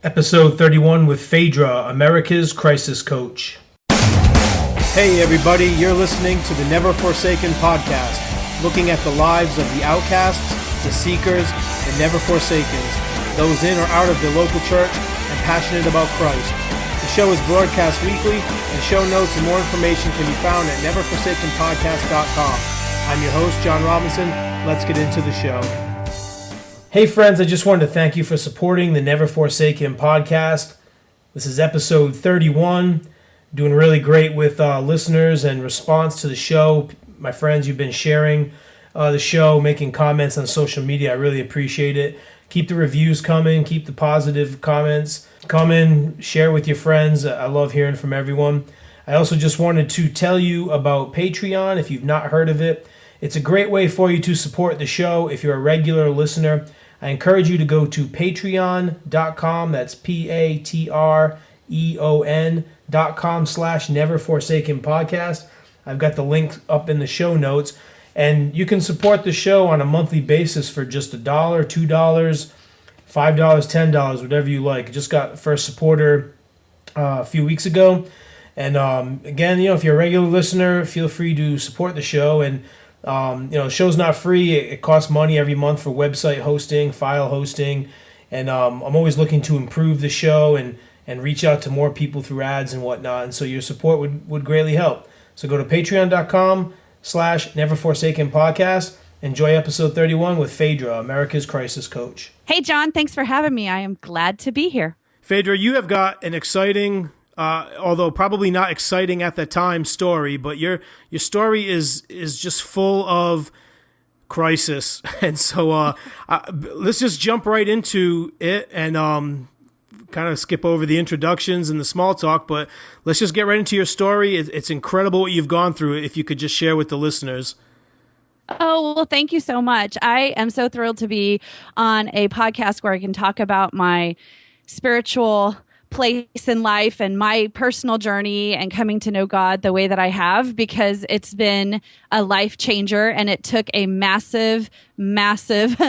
Episode 31 with Faydra, America's crisis coach. Hey everybody, you're listening to the Never Forsaken podcast, looking at the lives of the outcasts, the seekers, the never forsakens, those in or out of the local church, and passionate about Christ. The show is broadcast weekly, and show notes and more information can be found at neverforsakenpodcast.com. I'm your host, John Robinson. Let's get into the show. Hey friends, I just wanted to thank you for supporting the Never Forsaken podcast. This is episode 31. Doing really great with listeners and response to the show. My friends, you've been sharing the show, making comments on social media. I really appreciate it. Keep the reviews coming. Keep the positive comments coming. Share with your friends. I love hearing from everyone. I also just wanted to tell you about Patreon if you've not heard of it. It's a great way for you to support the show if you're a regular listener. I encourage you to go to patreon.com. That's patreon.com/neverforsakenpodcast. I've got the link up in the show notes. And you can support the show on a monthly basis for just $1, $2, $5, $10, whatever you like. Just got first supporter a few weeks ago. And again, if you're a regular listener, feel free to support the show. And the show's not free. It costs money every month for website hosting, file hosting, and I'm always looking to improve the show and reach out to more people through ads and whatnot. And so your support would greatly help. So go to patreon.com/neverforsakenpodcast. Enjoy episode 31 with Faydra, America's crisis coach. Hey, John, thanks for having me. I am glad to be here. Faydra, you have got an exciting, although probably not exciting at the time, story, but your story is just full of crisis. And so let's just jump right into it and kind of skip over the introductions and the small talk, but let's just get right into your story. It's incredible what you've gone through. If you could just share with the listeners. Oh, well, thank you so much. I am so thrilled to be on a podcast where I can talk about my spiritual place in life and my personal journey and coming to know God the way that I have, because it's been a life changer and it took a massive, massive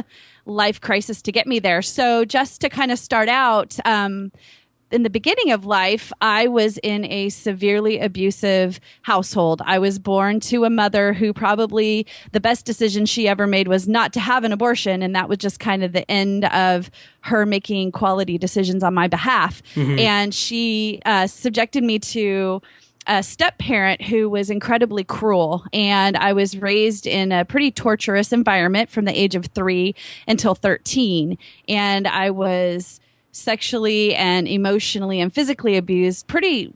life crisis to get me there. So just to kind of start out, in the beginning of life, I was in a severely abusive household. I was born to a mother who probably the best decision she ever made was not to have an abortion. And that was just kind of the end of her making quality decisions on my behalf. Mm-hmm. And she subjected me to a step-parent who was incredibly cruel. And I was raised in a pretty torturous environment from the age of 3 until 13. And I was sexually and emotionally and physically abused pretty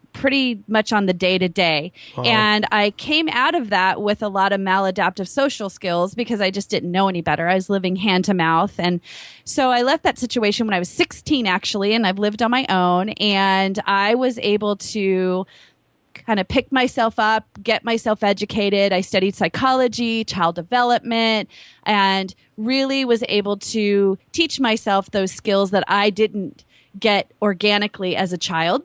much on the day-to-day. Wow. And I came out of that with a lot of maladaptive social skills because I just didn't know any better. I was living hand to mouth. And so I left that situation when I was 16, actually, and I've lived on my own. And I was able to kind of pick myself up, get myself educated. I studied psychology, child development, and really was able to teach myself those skills that I didn't get organically as a child.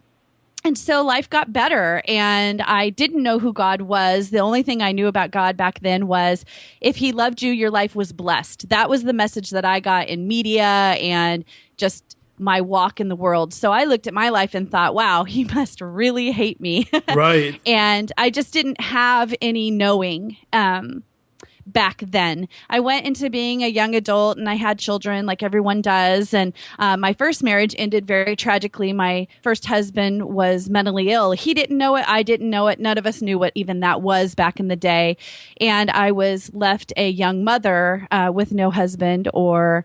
And so life got better, and I didn't know who God was. The only thing I knew about God back then was if he loved you, your life was blessed. That was the message that I got in media and just my walk in the world. So I looked at my life and thought, wow, he must really hate me. Right. And I just didn't have any knowing back then. I went into being a young adult and I had children like everyone does. And my first marriage ended very tragically. My first husband was mentally ill. He didn't know it. I didn't know it. None of us knew what even that was back in the day. And I was left a young mother with no husband or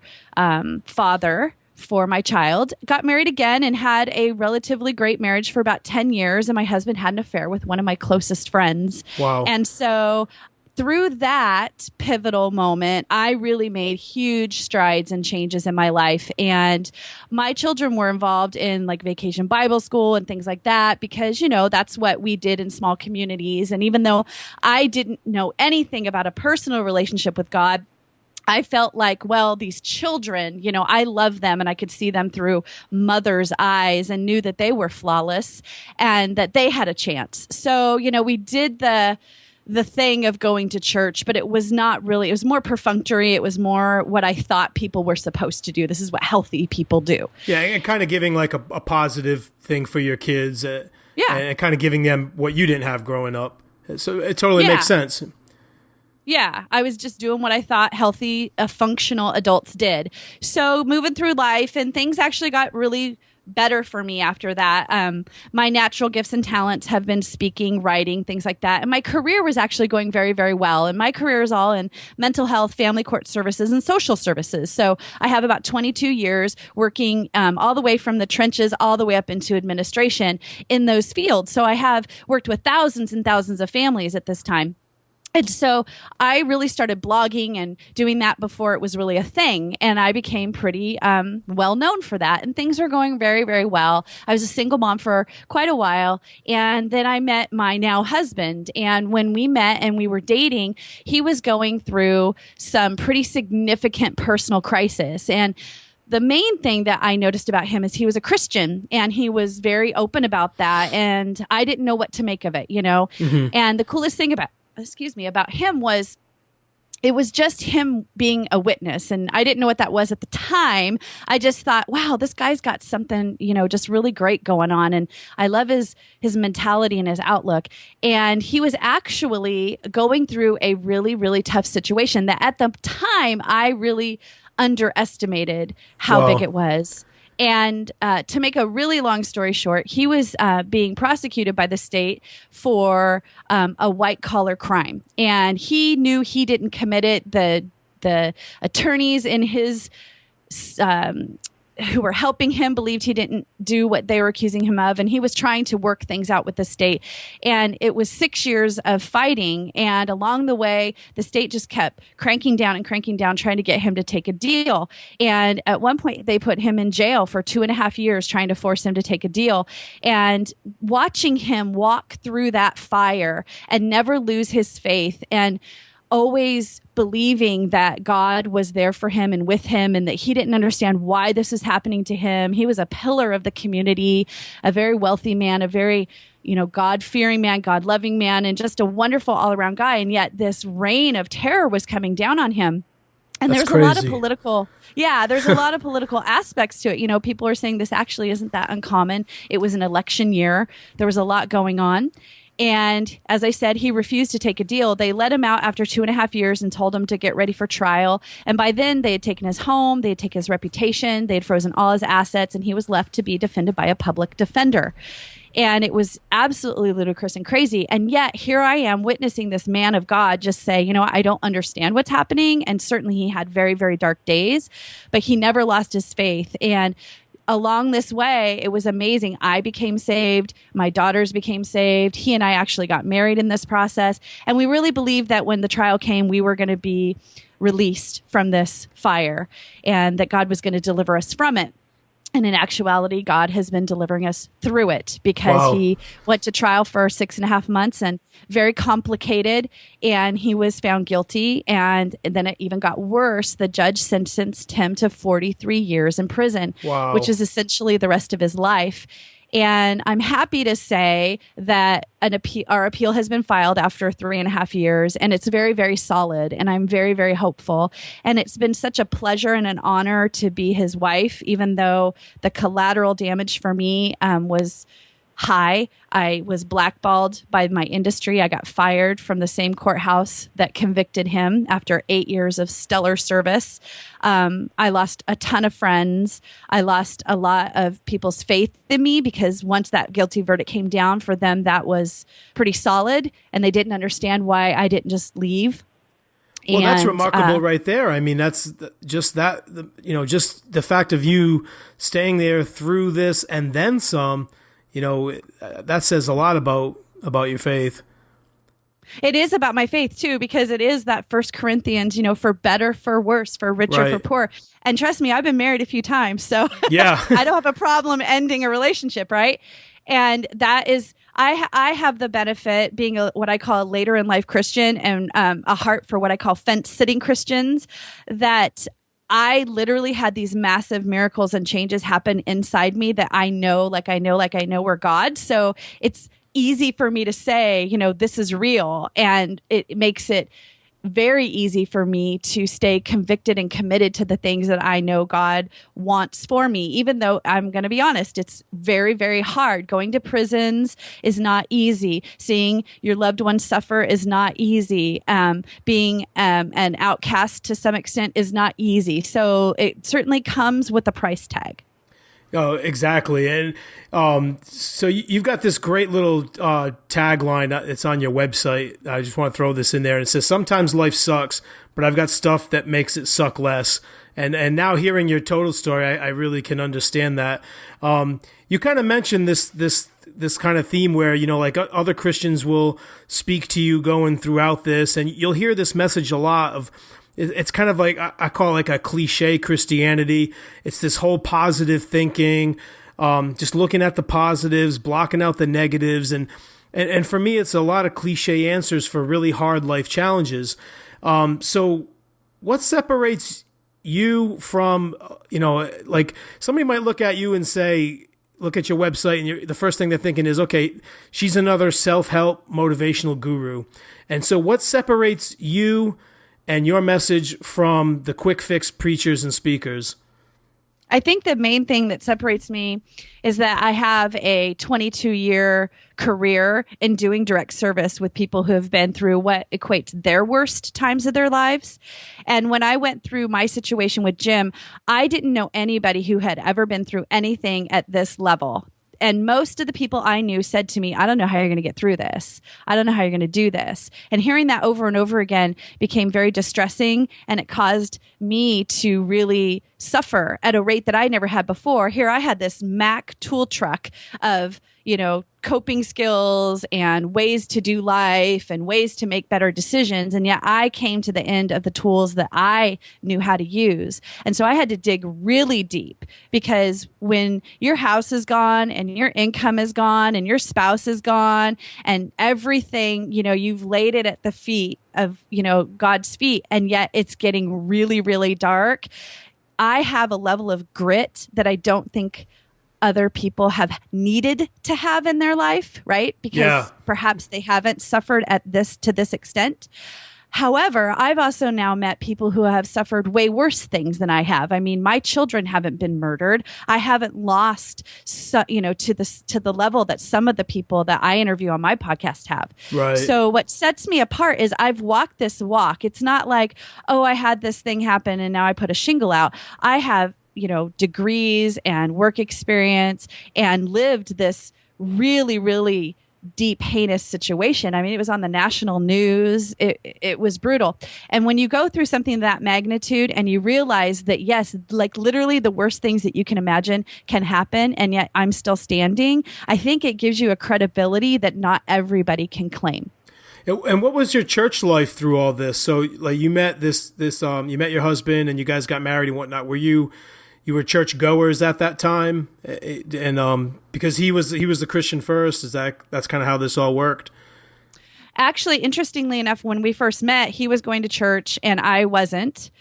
father for my child. Got married again and had a relatively great marriage for about 10 years. And my husband had an affair with one of my closest friends. Wow. And so through that pivotal moment, I really made huge strides and changes in my life. And my children were involved in like vacation Bible school and things like that because, that's what we did in small communities. And even though I didn't know anything about a personal relationship with God, I felt like, well, these children, I love them and I could see them through mother's eyes and knew that they were flawless and that they had a chance. So, we did the the thing of going to church, but it was not really, it was more perfunctory. It was more what I thought people were supposed to do. This is what healthy people do. Yeah, and kind of giving like a positive thing for your kids. Yeah. And kind of giving them what you didn't have growing up. So it totally makes sense. Yeah, I was just doing what I thought healthy, functional adults did. So moving through life, and things actually got really better for me after that. My natural gifts and talents have been speaking, writing, things like that. And my career was actually going very, very well. And my career is all in mental health, family court services, and social services. So I have about 22 years working all the way from the trenches all the way up into administration in those fields. So I have worked with thousands and thousands of families at this time. And so I really started blogging and doing that before it was really a thing. And I became pretty well known for that. And things were going very, very well. I was a single mom for quite a while. And then I met my now husband. And when we met and we were dating, he was going through some pretty significant personal crisis. And the main thing that I noticed about him is he was a Christian, and he was very open about that. And I didn't know what to make of it, you know. Mm-hmm. And the coolest thing about him was it was just him being a witness. And I didn't know what that was at the time. I just thought, wow, this guy's got something, you know, just really great going on. And I love his mentality and his outlook. And he was actually going through a really, really tough situation that at the time I really underestimated how big it was. And to make a really long story short, he was being prosecuted by the state for a white collar crime, and he knew he didn't commit it. The attorneys in his who were helping him believed he didn't do what they were accusing him of, and he was trying to work things out with the state. And it was 6 years of fighting, and along the way, the state just kept cranking down, trying to get him to take a deal. And at one point, they put him in jail for 2.5 years, trying to force him to take a deal. And watching him walk through that fire and never lose his faith, and always believing that God was there for him and with him, and that he didn't understand why this is happening to him. He was a pillar of the community, a very wealthy man, a very, you know, God-fearing man, God-loving man, and just a wonderful all-around guy. And yet this reign of terror was coming down on him. And there's a lot of political, there's a lot of political aspects to it. You know, people are saying this actually isn't that uncommon. It was an election year. There was a lot going on. And as I said, he refused to take a deal. They let him out after 2.5 years and told him to get ready for trial. And by then they had taken his home, they had taken his reputation, they had frozen all his assets, and he was left to be defended by a public defender. And it was absolutely ludicrous and crazy. And yet here I am witnessing this man of God just say, you know, I don't understand what's happening. And certainly he had very, very dark days, but he never lost his faith. And along this way, it was amazing. I became saved. My daughters became saved. He and I actually got married in this process. And we really believed that when the trial came, we were going to be released from this fire and that God was going to deliver us from it. And in actuality, God has been delivering us through it, because he went to trial for 6.5 months, and very complicated. And he was found guilty. And then it even got worse. The judge sentenced him to 43 years in prison, which is essentially the rest of his life. And I'm happy to say that our appeal has been filed after 3.5 years, and it's very, very solid. And I'm very, very hopeful. And it's been such a pleasure and an honor to be his wife, even though the collateral damage for me was high. I was blackballed by my industry. I got fired from the same courthouse that convicted him after 8 years of stellar service. I lost a ton of friends. I lost a lot of people's faith in me, because once that guilty verdict came down for them, that was pretty solid, and they didn't understand why I didn't just leave. Well, that's remarkable right there. I mean, that's just that, just the fact of you staying there through this and then some. You know, that says a lot about your faith. It is about my faith, too, because it is that 1 Corinthians, you know, for better, for worse, for richer, for poor. And trust me, I've been married a few times, so I don't have a problem ending a relationship, right? And that is, I have the benefit being what I call a later in life Christian, and a heart for what I call fence-sitting Christians, that I literally had these massive miracles and changes happen inside me that I know were God. So easy for me to say, this is real. And it makes it very easy for me to stay convicted and committed to the things that I know God wants for me, even though I'm going to be honest, it's very, very hard. Going to prisons is not easy. Seeing your loved ones suffer is not easy. Being an outcast to some extent is not easy. So it certainly comes with a price tag. Oh, exactly. And so you've got this great little tagline. It's on your website. I just want to throw this in there. It says, "Sometimes life sucks, but I've got stuff that makes it suck less." And now hearing your total story, I really can understand that. You kind of mentioned this kind of theme where, like other Christians will speak to you going throughout this, and you'll hear this message a lot of, it's kind of like, I call it like a cliche Christianity. It's this whole positive thinking, just looking at the positives, blocking out the negatives. And for me, it's a lot of cliche answers for really hard life challenges. So what separates you from, like somebody might look at you and say, look at your website, and the first thing they're thinking is, okay, she's another self-help motivational guru. And so what separates you and your message from the quick fix preachers and speakers? I think the main thing that separates me is that I have a 22-year career in doing direct service with people who have been through what equates their worst times of their lives. And when I went through my situation with Jim, I didn't know anybody who had ever been through anything at this level. And most of the people I knew said to me, "I don't know how you're going to get through this. I don't know how you're going to do this." And hearing that over and over again became very distressing, and it caused me to really suffer at a rate that I never had before. Here I had this Mac tool truck of, coping skills and ways to do life and ways to make better decisions. And yet I came to the end of the tools that I knew how to use. And so I had to dig really deep, because when your house is gone and your income is gone and your spouse is gone and everything, you've laid it at the feet of, God's feet, and yet it's getting really, really dark. I have a level of grit that I don't think other people have needed to have in their life, right? Because perhaps they haven't suffered to this extent. However, I've also now met people who have suffered way worse things than I have. I mean, my children haven't been murdered. I haven't lost, to the level that some of the people that I interview on my podcast have. Right. So what sets me apart is I've walked this walk. It's not like, oh, I had this thing happen and now I put a shingle out. I have degrees and work experience and lived this really, really deep, heinous situation. I mean, it was on the national news. It was brutal. And when you go through something of that magnitude and you realize that, yes, like literally the worst things that you can imagine can happen, and yet I'm still standing, I think it gives you a credibility that not everybody can claim. And what was your church life through all this? So like you met you met your husband and you guys got married and whatnot. Were you were church goers at that time? And because he was the Christian first, that's kind of how this all worked? Actually, interestingly enough, when we first met, he was going to church and I wasn't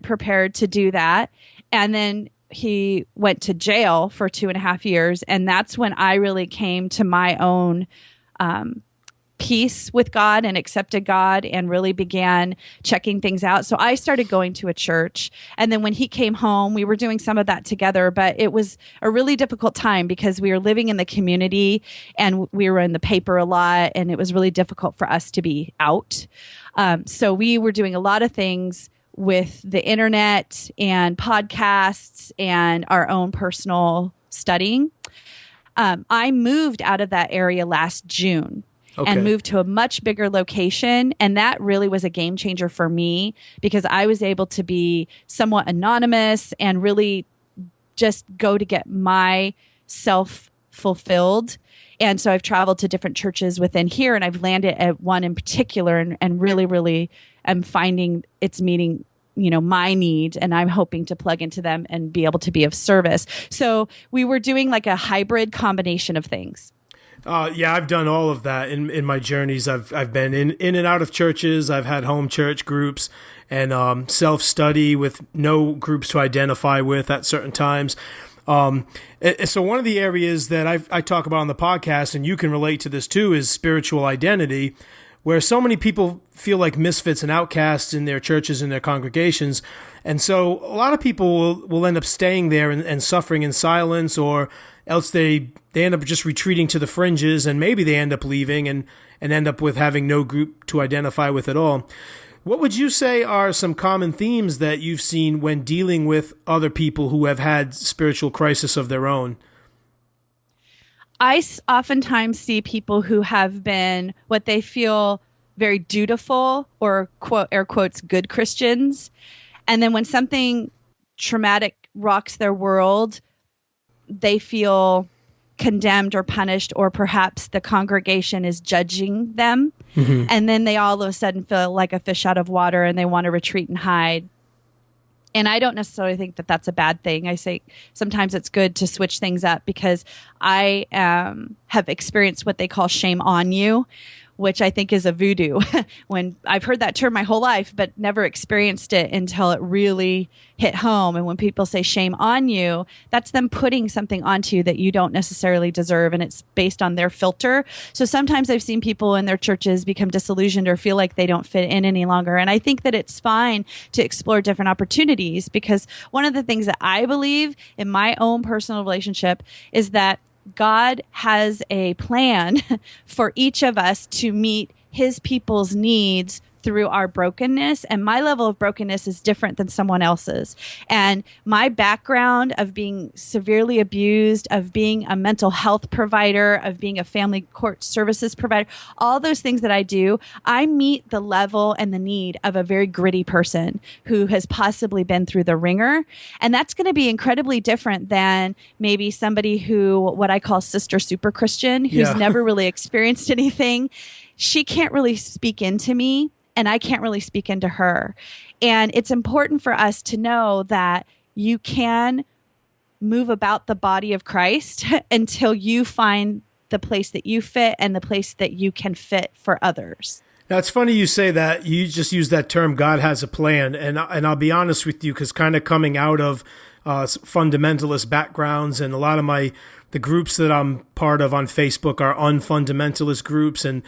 prepared to do that. And then he went to jail for 2.5 years. And that's when I really came to my own peace with God and accepted God and really began checking things out. So I started going to a church. And then when he came home, we were doing some of that together, but it was a really difficult time because we were living in the community and we were in the paper a lot, and it was really difficult for us to be out. So we were doing a lot of things with the internet and podcasts and our own personal studying. I moved out of that area last June. Okay. And moved to a much bigger location. And that really was a game changer for me because I was able to be somewhat anonymous and really just go to get myself fulfilled. And so I've traveled to different churches within here, and I've landed at one in particular and really, really am finding it's meeting my need, and I'm hoping to plug into them and be able to be of service. So we were doing like a hybrid combination of things. Yeah, I've done all of that in my journeys. I've been in and out of churches. I've had home church groups and self-study with no groups to identify with at certain times. So one of the areas that I talk about on the podcast, and you can relate to this too, is spiritual identity, where so many people feel like misfits and outcasts in their churches and their congregations. And so a lot of people will end up staying there and suffering in silence, or else they end up just retreating to the fringes, and maybe they end up leaving and end up with having no group to identify with at all. What would you say are some common themes that you've seen when dealing with other people who have had spiritual crisis of their own? I oftentimes see people who have been what they feel very dutiful, or quote air quotes good Christians, and then when something traumatic rocks their world, they feel condemned or punished, or perhaps the congregation is judging them. Mm-hmm. And then they all of a sudden feel like a fish out of water and they want to retreat and hide. And I don't necessarily think that that's a bad thing. I say sometimes it's good to switch things up, because I have experienced what they call shame on you, which I think is a voodoo. When I've heard that term my whole life, but never experienced it until it really hit home. And when people say shame on you, that's them putting something onto you that you don't necessarily deserve, and it's based on their filter. So sometimes I've seen people in their churches become disillusioned or feel like they don't fit in any longer. And I think that it's fine to explore different opportunities, because one of the things that I believe in my own personal relationship is that God has a plan for each of us to meet his people's needs through our brokenness. And my level of brokenness is different than someone else's. And my background of being severely abused, of being a mental health provider, of being a family court services provider, all those things that I do, I meet the level and the need of a very gritty person who has possibly been through the ringer. And that's going to be incredibly different than maybe somebody who, what I call sister super Christian, who's never really experienced anything. She can't really speak into me, and I can't really speak into her. And it's important for us to know that you can move about the body of Christ until you find the place that you fit and the place that you can fit for others. Now, it's funny you say that. You just use that term, God has a plan. And I'll be honest with you, because kind of coming out of fundamentalist backgrounds, and a lot of the groups that I'm part of on Facebook are unfundamentalist groups. And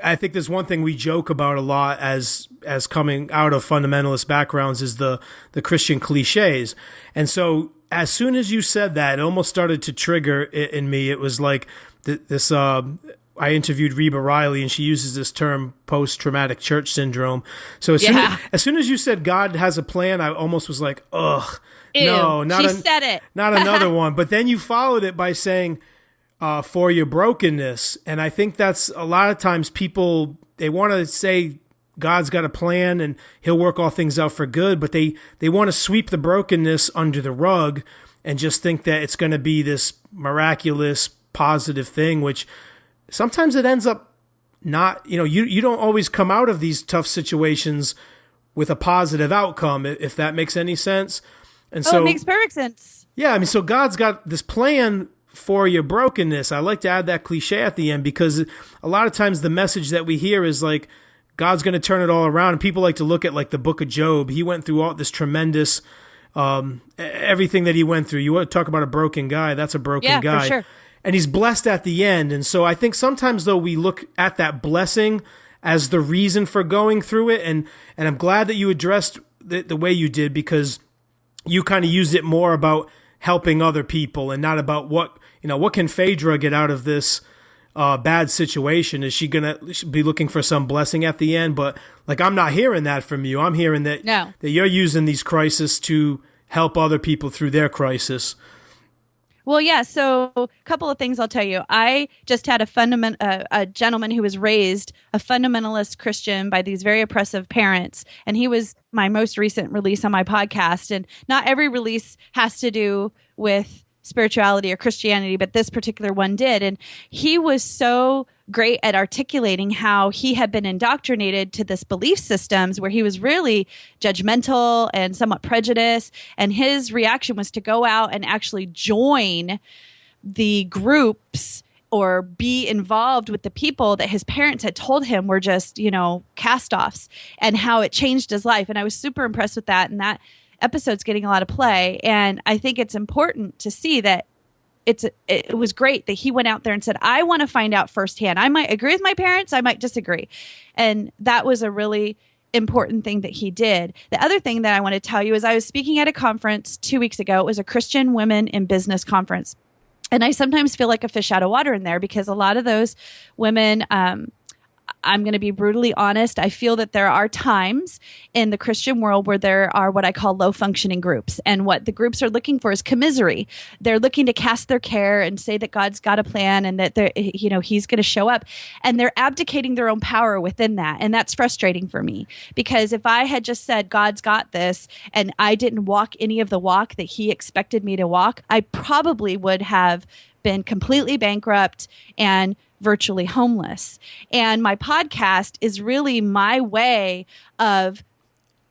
I think there's one thing we joke about a lot as coming out of fundamentalist backgrounds is the Christian cliches. And so as soon as you said that, it almost started to trigger in me. It was like this, I interviewed Reba Riley, and she uses this term, post-traumatic church syndrome. So as soon as you said God has a plan, I almost was like, ugh, ew, no, said it. Not another one. But then you followed it by saying, for your brokenness. And I think that's a lot of times people, they want to say God's got a plan and he'll work all things out for good, but they want to sweep the brokenness under the rug and just think that it's going to be this miraculous, positive thing, which sometimes it ends up not, you don't always come out of these tough situations with a positive outcome, if that makes any sense. And so it makes perfect sense. Yeah, I mean, so God's got this plan for your brokenness. I like to add that cliche at the end, because a lot of times the message that we hear is like, God's going to turn it all around. And people like to look at like the book of Job. He went through all this tremendous, everything that he went through. You want to talk about a broken guy. That's a broken guy. For sure. And he's blessed at the end. And so I think sometimes though we look at that blessing as the reason for going through it. And I'm glad that you addressed the way you did, because you kind of used it more about helping other people and not about what can Faydra get out of this bad situation? Is she going to be looking for some blessing at the end? But like, I'm not hearing that from you. I'm hearing that, that you're using these crises to help other people through their crisis. Well, yeah. So a couple of things I'll tell you. I just had a gentleman who was raised a fundamentalist Christian by these very oppressive parents. And he was my most recent release on my podcast. And not every release has to do with spirituality or Christianity, but this particular one did. And he was so great at articulating how he had been indoctrinated to this belief systems where he was really judgmental and somewhat prejudiced. And his reaction was to go out and actually join the groups or be involved with the people that his parents had told him were just, cast-offs, and how it changed his life. And I was super impressed with that. And that episode's getting a lot of play. And I think it's important to see that it was great that he went out there and said, I want to find out firsthand. I might agree with my parents, I might disagree. And that was a really important thing that he did. The other thing that I want to tell you is I was speaking at a conference 2 weeks ago. It was a Christian Women in Business conference. And I sometimes feel like a fish out of water in there because a lot of those women, I'm going to be brutally honest. I feel that there are times in the Christian world where there are what I call low functioning groups. And what the groups are looking for is commisery. They're looking to cast their care and say that God's got a plan and that he's going to show up. And they're abdicating their own power within that. And that's frustrating for me because if I had just said, God's got this, and I didn't walk any of the walk that he expected me to walk, I probably would have been completely bankrupt and virtually homeless. And my podcast is really my way of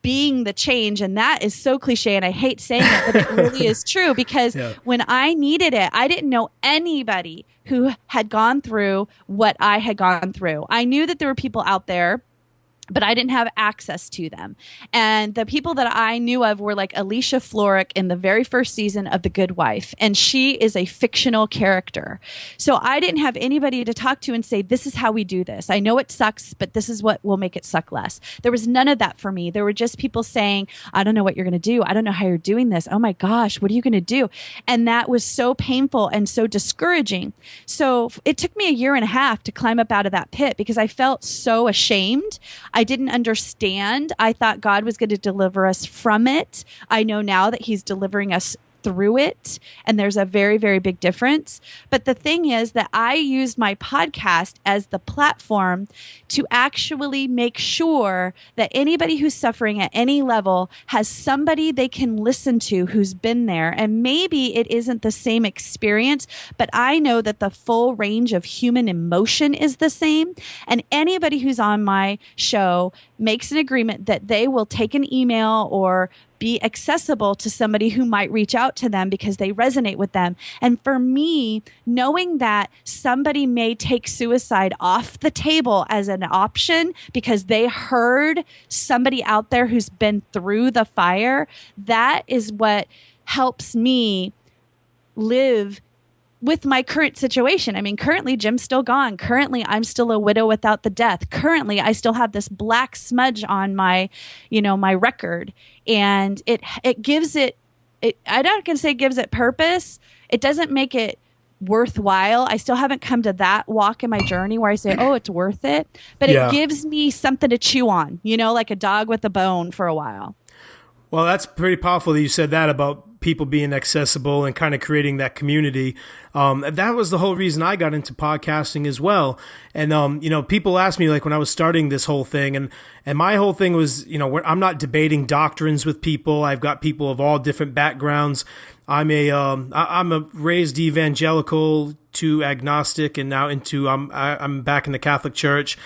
being the change. And that is so cliche. And I hate saying it, but it really is true because when I needed it, I didn't know anybody who had gone through what I had gone through. I knew that there were people out there, but I didn't have access to them. And the people that I knew of were like Alicia Florrick in the very first season of The Good Wife. And she is a fictional character. So I didn't have anybody to talk to and say, this is how we do this. I know it sucks, but this is what will make it suck less. There was none of that for me. There were just people saying, I don't know what you're going to do. I don't know how you're doing this. Oh my gosh, what are you going to do? And that was so painful and so discouraging. So it took me 1.5 years to climb up out of that pit because I felt so ashamed. I didn't understand. I thought God was going to deliver us from it. I know now that he's delivering us through it. And there's a very, very big difference. But the thing is that I used my podcast as the platform to actually make sure that anybody who's suffering at any level has somebody they can listen to who's been there. And maybe it isn't the same experience, but I know that the full range of human emotion is the same. And anybody who's on my show makes an agreement that they will take an email or be accessible to somebody who might reach out to them because they resonate with them. And for me, knowing that somebody may take suicide off the table as an option because they heard somebody out there who's been through the fire, that is what helps me live with my current situation. I mean, currently Jim's still gone. Currently, I'm still a widow without the death. Currently, I still have this black smudge on my, my record. And it gives it, I'm not going to say it gives it purpose. It doesn't make it worthwhile. I still haven't come to that walk in my journey where I say, oh, it's worth it. But it gives me something to chew on, like a dog with a bone for a while. Well, that's pretty powerful that you said that about people being accessible and kind of creating that community. That was the whole reason I got into podcasting as well. And, people asked me like when I was starting this whole thing and my whole thing was, I'm not debating doctrines with people. I've got people of all different backgrounds. I'm a raised evangelical to agnostic and now I'm back in the Catholic Church.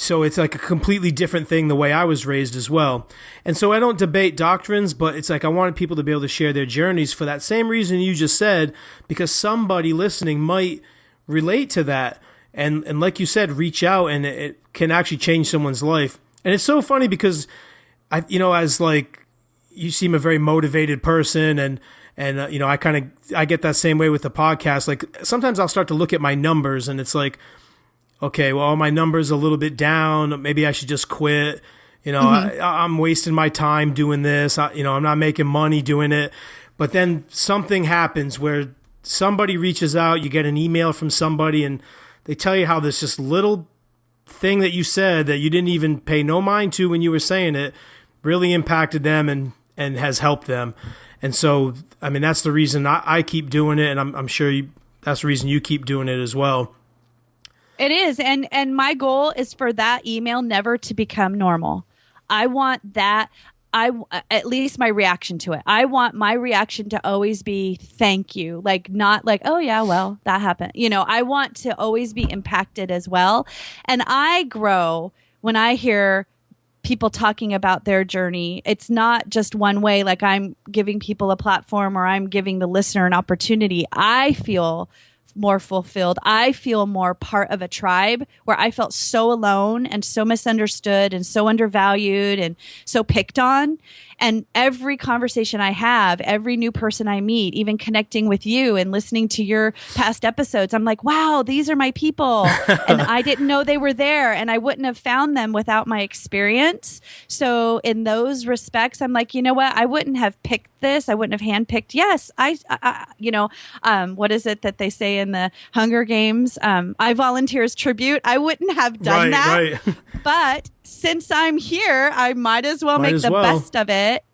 So it's like a completely different thing the way I was raised as well. And so I don't debate doctrines, but it's like I wanted people to be able to share their journeys for that same reason you just said, because somebody listening might relate to that. And like you said, reach out and it can actually change someone's life. And it's so funny because as like you seem a very motivated person and I get that same way with the podcast. Like sometimes I'll start to look at my numbers and it's like, okay, well, my number's a little bit down. Maybe I should just quit. I'm wasting my time doing this. I'm not making money doing it. But then something happens where somebody reaches out, you get an email from somebody, and they tell you how this just little thing that you said that you didn't even pay no mind to when you were saying it really impacted them and has helped them. And so, I mean, that's the reason I keep doing it, and I'm sure that's the reason you keep doing it as well. It is. And my goal is for that email never to become normal. I want that. At least my reaction to it. I want my reaction to always be thank you. Like not like, oh yeah, well, that happened. I want to always be impacted as well. And I grow when I hear people talking about their journey. It's not just one way, like I'm giving people a platform or I'm giving the listener an opportunity. I feel more fulfilled. I feel more part of a tribe where I felt so alone and so misunderstood and so undervalued and so picked on. And every conversation I have, every new person I meet, even connecting with you and listening to your past episodes, I'm like, wow, these are my people. And I didn't know they were there, and I wouldn't have found them without my experience. So in those respects, I'm like, you know what? I wouldn't have picked this. I wouldn't have handpicked. Yes, what is it that they say in the Hunger Games? I volunteer as tribute. I wouldn't have done that. Right. But since I'm here, I might as well make the best of it,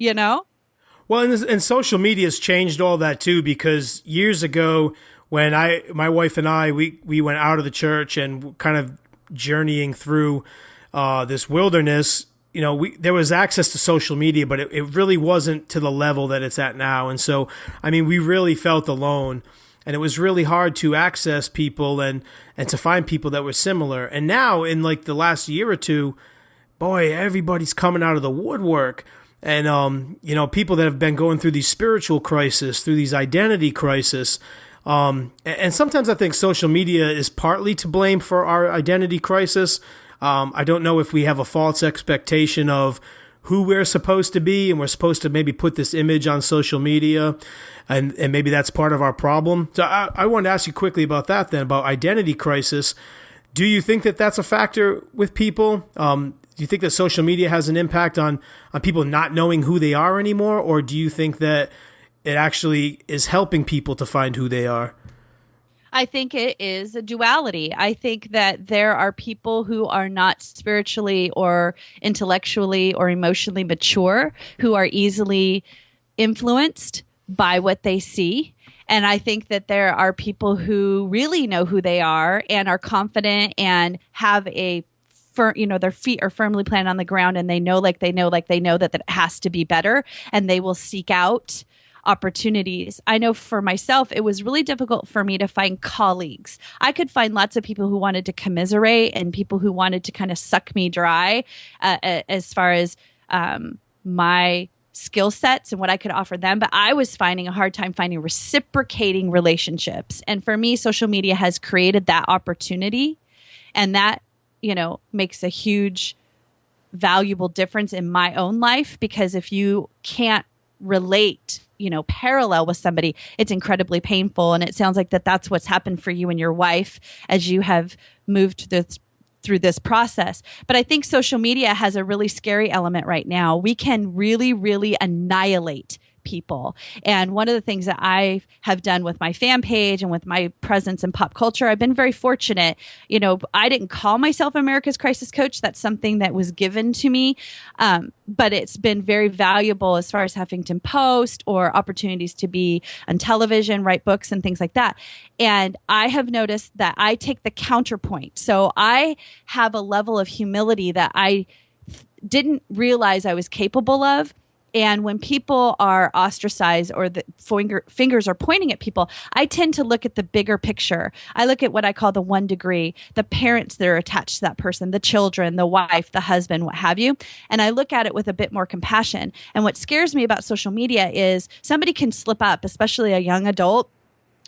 Well, and social media has changed all that too, because years ago when my wife and I, we went out of the church and kind of journeying through this wilderness, there was access to social media, but it really wasn't to the level that it's at now. And so, we really felt alone, and it was really hard to access people and to find people that were similar. And now in like the last year or two, boy, everybody's coming out of the woodwork. And, people that have been going through these spiritual crises, through these identity crisis. And sometimes I think social media is partly to blame for our identity crisis. I don't know if we have a false expectation of who we're supposed to be, and we're supposed to maybe put this image on social media, and maybe that's part of our problem. So I wanted to ask you quickly about that then, about identity crisis. Do you think that that's a factor with people? Do you think that social media has an impact on people not knowing who they are anymore? Or do you think that it actually is helping people to find who they are? I think it is a duality. I think that there are people who are not spiritually or intellectually or emotionally mature, who are easily influenced by what they see. And I think that there are people who really know who they are and are confident and have their feet are firmly planted on the ground, and they know that it has to be better, and they will seek out opportunities. I know for myself, it was really difficult for me to find colleagues. I could find lots of people who wanted to commiserate and people who wanted to kind of suck me dry as far as my skill sets and what I could offer them. But I was finding a hard time finding reciprocating relationships. And for me, social media has created that opportunity, and that, makes a huge, valuable difference in my own life, because if you can't relate, parallel with somebody, it's incredibly painful. And it sounds like that's what's happened for you and your wife as you have moved through this process. But I think social media has a really scary element right now. We can really, really annihilate people. And one of the things that I have done with my fan page and with my presence in pop culture, I've been very fortunate. I didn't call myself America's Crisis Coach. That's something that was given to me. But it's been very valuable as far as Huffington Post or opportunities to be on television, write books and things like that. And I have noticed that I take the counterpoint. So I have a level of humility that I didn't realize I was capable of. And when people are ostracized or the fingers are pointing at people, I tend to look at the bigger picture. I look at what I call the 1 degree, the parents that are attached to that person, the children, the wife, the husband, what have you. And I look at it with a bit more compassion. And what scares me about social media is somebody can slip up, especially a young adult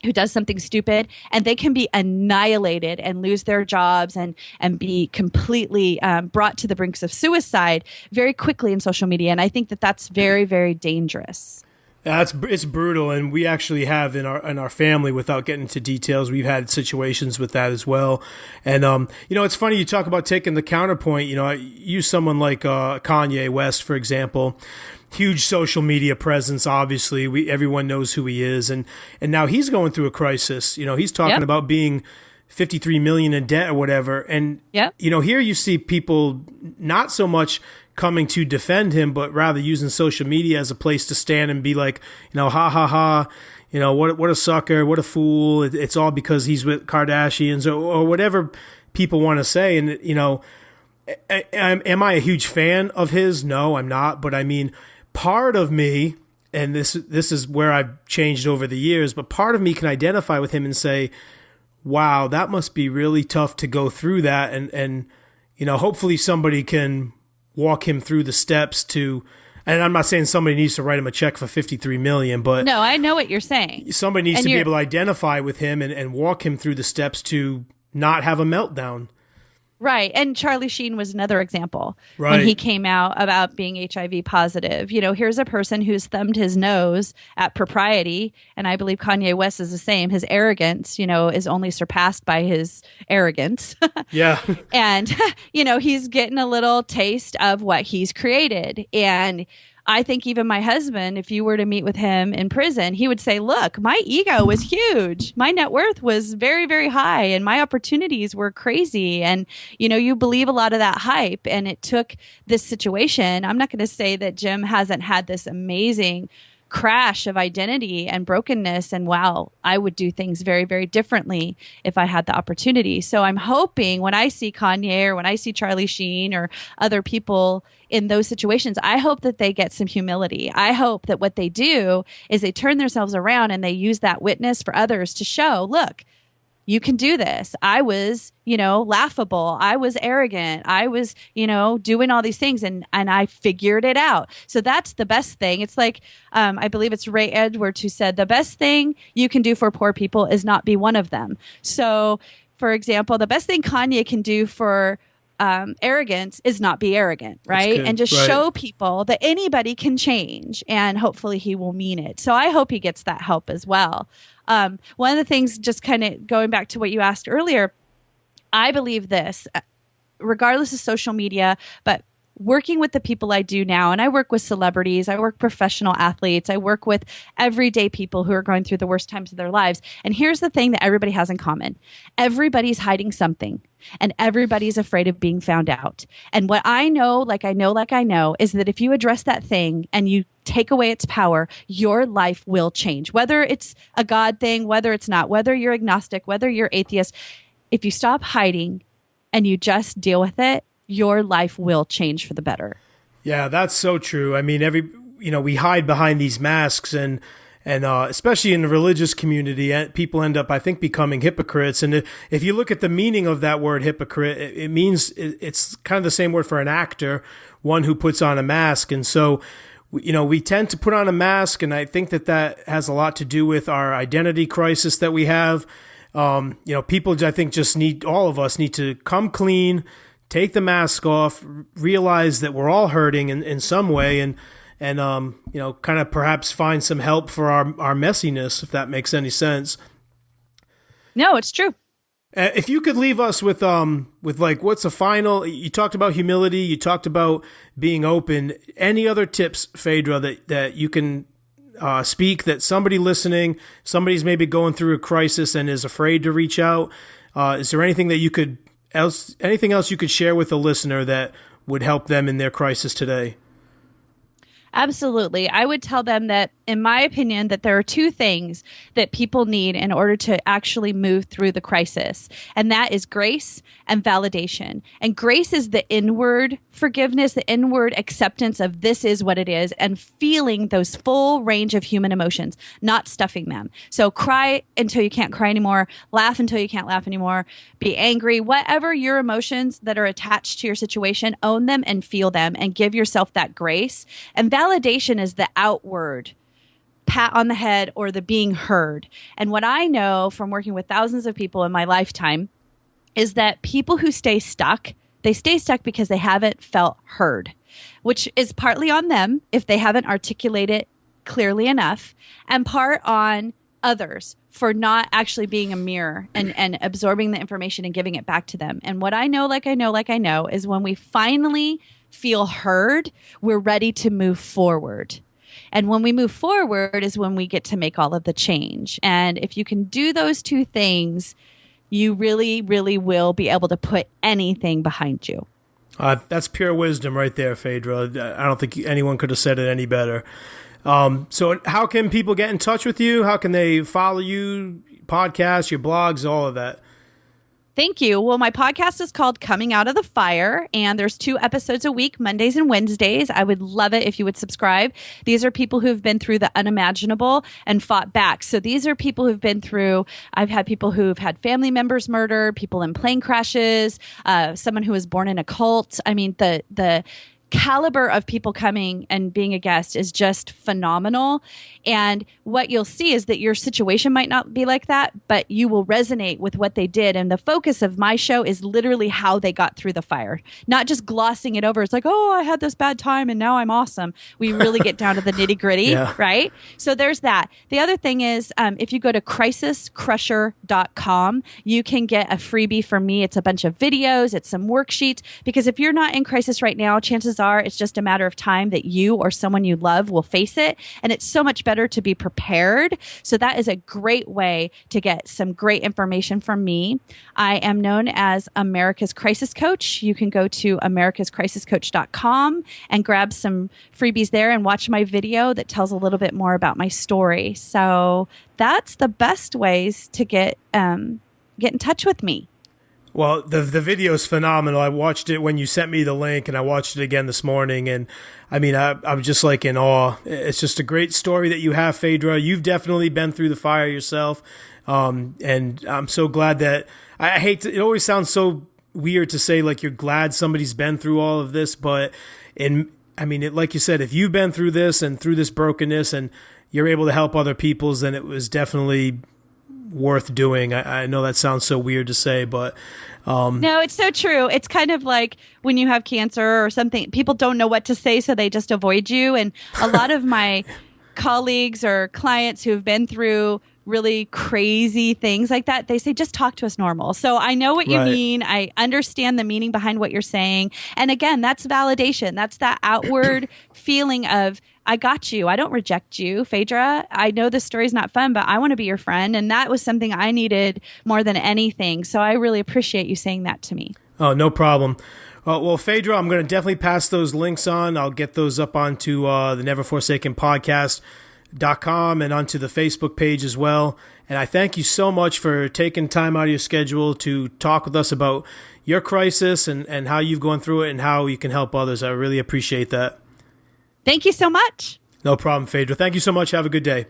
who does something stupid, and they can be annihilated and lose their jobs and be completely brought to the brinks of suicide very quickly in social media. And I think that that's very, very dangerous. Yeah, it's brutal, and we actually have in our family, without getting into details, we've had situations with that as well. And it's funny you talk about taking the counterpoint. I use someone like Kanye West, for example. Huge social media presence, obviously. Everyone knows who he is, and now he's going through a crisis. He's talking about being 53 million in debt or whatever. And here you see people not so much coming to defend him, but rather using social media as a place to stand and be like, ha ha ha, what a sucker, what a fool. It's all because he's with Kardashians or whatever people want to say. And am I a huge fan of his? No, I'm not. But part of me, and this is where I've changed over the years, but part of me can identify with him and say, wow, that must be really tough to go through that. And hopefully somebody can walk him through the steps to, and I'm not saying somebody needs to write him a check for 53 million, but no, I know what you're saying. Somebody needs to be able to identify with him and walk him through the steps to not have a meltdown. Right. And Charlie Sheen was another example when Right. he came out about being HIV positive. You know, here's a person who's thumbed his nose at propriety. And I believe Kanye West is the same. His arrogance, you know, is only surpassed by his arrogance. Yeah. And, you know, he's getting a little taste of what he's created. And I think even my husband, if you were to meet with him in prison, he would say, look, my ego was huge. My net worth was very, very high and my opportunities were crazy. And, you know, you believe a lot of that hype. And it took this situation. I'm not going to say that Jim hasn't had this amazing crash of identity and brokenness, and wow, I would do things very, very differently if I had the opportunity. So I'm hoping when I see Kanye or when I see Charlie Sheen or other people in those situations, I hope that they get some humility. I hope that what they do is they turn themselves around and they use that witness for others to show, look, you can do this. I was, you know, laughable. I was arrogant. I was, you know, doing all these things and I figured it out. So that's the best thing. It's like, I believe it's Ray Edwards who said the best thing you can do for poor people is not be one of them. So, for example, the best thing Kanye can do for arrogance is not be arrogant, right? And just show people that anybody can change, and hopefully he will mean it. So I hope he gets that help as well. One of the things, just kind of going back to what you asked earlier, I believe this, regardless of social media, but working with the people I do now, and I work with celebrities, I work professional athletes, I work with everyday people who are going through the worst times of their lives. And here's the thing that everybody has in common. Everybody's hiding something, and everybody's afraid of being found out. And what I know, is that if you address that thing and you take away its power, your life will change. Whether it's a God thing, whether it's not, whether you're agnostic, whether you're atheist, if you stop hiding and you just deal with it, your life will change for the better. Yeah, that's so true. I mean, we hide behind these masks, and especially in the religious community, people end up, I think, becoming hypocrites. And if you look at the meaning of that word hypocrite, it means it's kind of the same word for an actor, one who puts on a mask. And so, we tend to put on a mask, and I think that has a lot to do with our identity crisis that we have. People, I think, all of us need to come clean, take the mask off, realize that we're all hurting in some way, and kind of perhaps find some help for our messiness, if that makes any sense. No, it's true. If you could leave us with like, what's a final, you talked about humility, you talked about being open. Any other tips, Faydra, that you can speak, that somebody listening, somebody's maybe going through a crisis and is afraid to reach out? Is there anything else you could share with a listener that would help them in their crisis today? Absolutely. I would tell them that, in my opinion, that there are two things that people need in order to actually move through the crisis. And that is grace and validation. And grace is the inward forgiveness, the inward acceptance of this is what it is, and feeling those full range of human emotions, not stuffing them. So cry until you can't cry anymore, laugh until you can't laugh anymore, be angry, whatever your emotions that are attached to your situation, own them and feel them and give yourself that grace. And validation is the outward pat on the head or the being heard. And what I know from working with thousands of people in my lifetime is that people who stay stuck, they stay stuck because they haven't felt heard, which is partly on them if they haven't articulated clearly enough, and part on others for not actually being a mirror and absorbing the information and giving it back to them. And what I know, is when we finally feel heard, we're ready to move forward. And when we move forward is when we get to make all of the change. And if you can do those two things, you really, really will be able to put anything behind you. That's pure wisdom right there, Faydra. I don't think anyone could have said it any better. So how can people get in touch with you? How can they follow you, podcasts, your blogs, all of that? Thank you. Well, my podcast is called Coming Out of the Fire, and there's 2 episodes a week, Mondays and Wednesdays. I would love it if you would subscribe. These are people who've been through the unimaginable and fought back. So these are people who've been through, I've had people who've had family members murdered, people in plane crashes, someone who was born in a cult. I mean, the caliber of people coming and being a guest is just phenomenal. And what you'll see is that your situation might not be like that, but you will resonate with what they did. And the focus of my show is literally how they got through the fire, not just glossing it over. It's like, oh, I had this bad time and now I'm awesome. We really get down to the nitty gritty, right? So there's that. The other thing is, if you go to crisiscrusher.com, you can get a freebie from me. It's a bunch of videos, it's some worksheets, because if you're not in crisis right now, chances are it's just a matter of time that you or someone you love will face it. And it's so much better to be prepared. So that is a great way to get some great information from me. I am known as America's Crisis Coach. You can go to americascrisiscoach.com and grab some freebies there and watch my video that tells a little bit more about my story. So that's the best ways to get in touch with me. Well, the video is phenomenal. I watched it when you sent me the link, and I watched it again this morning. And I mean, I'm just like in awe. It's just a great story that you have, Faydra. You've definitely been through the fire yourself. And I'm so glad that I hate to, it always sounds so weird to say like you're glad somebody's been through all of this, but like you said, if you've been through this and through this brokenness and you're able to help other people's, then it was definitely worth doing. I know that sounds so weird to say, but no, it's so true. It's kind of like when you have cancer or something, people don't know what to say, so they just avoid you. And a lot of my colleagues or clients who have been through really crazy things like that, they say, just talk to us normal. So I know what you mean. I understand the meaning behind what you're saying. And again, that's validation. That's that outward feeling of, I got you. I don't reject you, Faydra. I know this story's not fun, but I want to be your friend. And that was something I needed more than anything. So I really appreciate you saying that to me. Oh, no problem. Well, Faydra, I'm going to definitely pass those links on. I'll get those up onto the Never Forsaken podcast.com and onto the Facebook page as well. And I thank you so much for taking time out of your schedule to talk with us about your crisis and how you've gone through it and how you can help others. I really appreciate that. Thank you so much. No problem, Faydra. Thank you so much. Have a good day.